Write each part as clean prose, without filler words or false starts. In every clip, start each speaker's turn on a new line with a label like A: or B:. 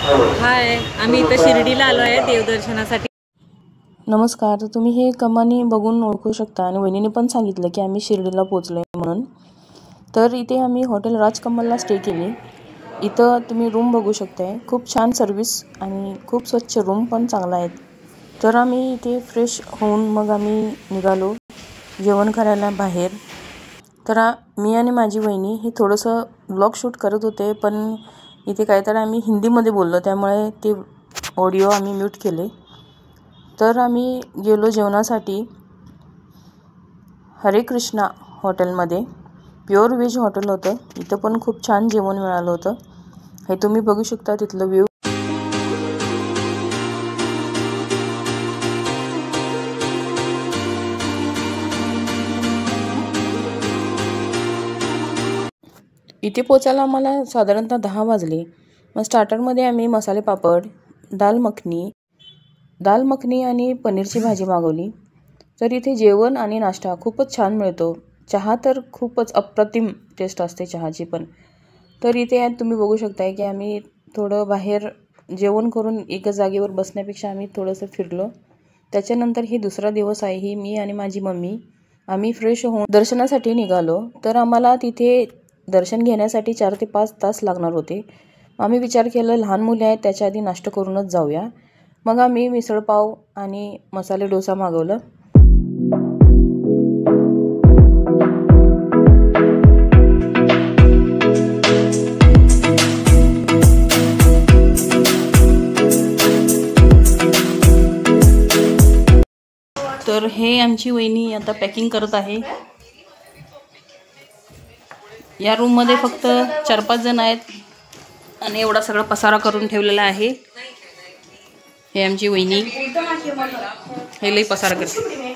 A: हाय, आम्ही इथं शिर्डीला आलो आहे देवदर्शनासाठी।
B: नमस्कार, तर तुम्ही हे कमानी बघून ओळखू शकता आणि वहिनीने पण सांगितलं की आम्ही शिर्डीला पोहोचलो आहे म्हणून। तर इथे आम्ही हॉटेल राजकमलला स्टे केली। इथं तुम्ही रूम बघू शकताय, खूप छान सर्व्हिस आणि खूप स्वच्छ रूम पण चांगला आहेत। तर आम्ही इथे फ्रेश होऊन मग आम्ही निघालो जेवण करायला बाहेर। तर मी आणि माझी वहिनी हे थोडंसं ब्लॉग शूट करत होते, पण इथे काहीतरी आम्ही हिंदीमध्ये बोललो त्यामुळे ते ऑडिओ आम्ही म्यूट केले। तर आम्ही गेलो जेवणासाठी हरे कृष्णा हॉटेलमध्ये। प्युअर व्हेज हॉटेल होतं, इथं पण खूप छान जेवण मिळालं होतं। हे तुम्ही बघू शकता तिथलं व्ह्यू। इथे पोचायला आम्हाला साधारणतः 10 वाजले। मग स्टार्टरमध्ये आम्ही मसाले पापड, दाल मखनी आणि पनीरची भाजी मागवली। तर इथे जेवण आणि नाश्ता खूपच छान मिळतो। चहा तर खूपच अप्रतिम टेस्ट असते चहाची पण। तर इथे तुम्ही बघू शकताय की आम्ही थोडं बाहेर जेवण करून एका जागेवर बसण्यापेक्षा आम्ही थोडंसं फिरलो। त्याच्यानंतर ही दुसरा दिवस आहे, ही मी आणि माझी मम्मी आम्ही फ्रेश होऊन दर्शनासाठी निघालो। तर आम्हाला तिथे दर्शन घेण्यासाठी 4 ते 5 तास लागणार होते। आम्ही विचार केला लहान मुले आहेत त्याच्या आधी नाश्ता करूनच जाऊया। मग आम्ही मिसळपाव आणि मसाले डोसा मागवलं। तर हे आमची वहिनी आता पॅकिंग करत आहे। या रूममध्ये फक्त 4-5 जण आहेत आणि एवढा सगळा पसारा करून ठेवलेला आहे। हे आमची वहिनी हे लई पसारा करते।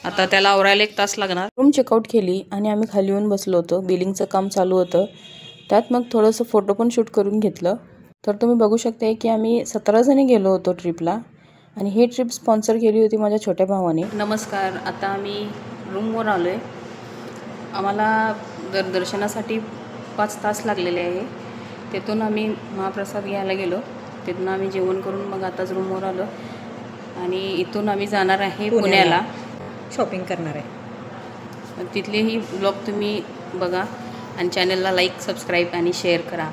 B: आता त्याला आवरायला 1 तास लागणार। रूम चेकआउट केली आणि आम्ही खाली येऊन बसलो होतो। बिलिंगचं काम चालू होतं, त्यात मग थोडंसं फोटो पण शूट करून घेतलं। तर तुम्ही बघू शकता की आम्ही 17 जणी गेलो होतो ट्रिपला आणि ही ट्रिप स्पॉन्सर केली होती माझ्या छोट्या भावाने। नमस्कार, आता आम्ही रूमवर आलो आहे। आम्हाला दर्शनासाठी 5 तास लागलेले आहे। तिथून आम्ही महाप्रसाद घ्यायला गेलो, तिथून आम्ही जेवण करून मग आताच रूमवर आलो आणि इथून आम्ही जाणार आहे पुण्याला
A: शॉपिंग करणार आहे।
B: तिथलेही ब्लॉग तुम्ही बघा आणि चॅनलला लाईक, सबस्क्राईब आणि शेअर करा।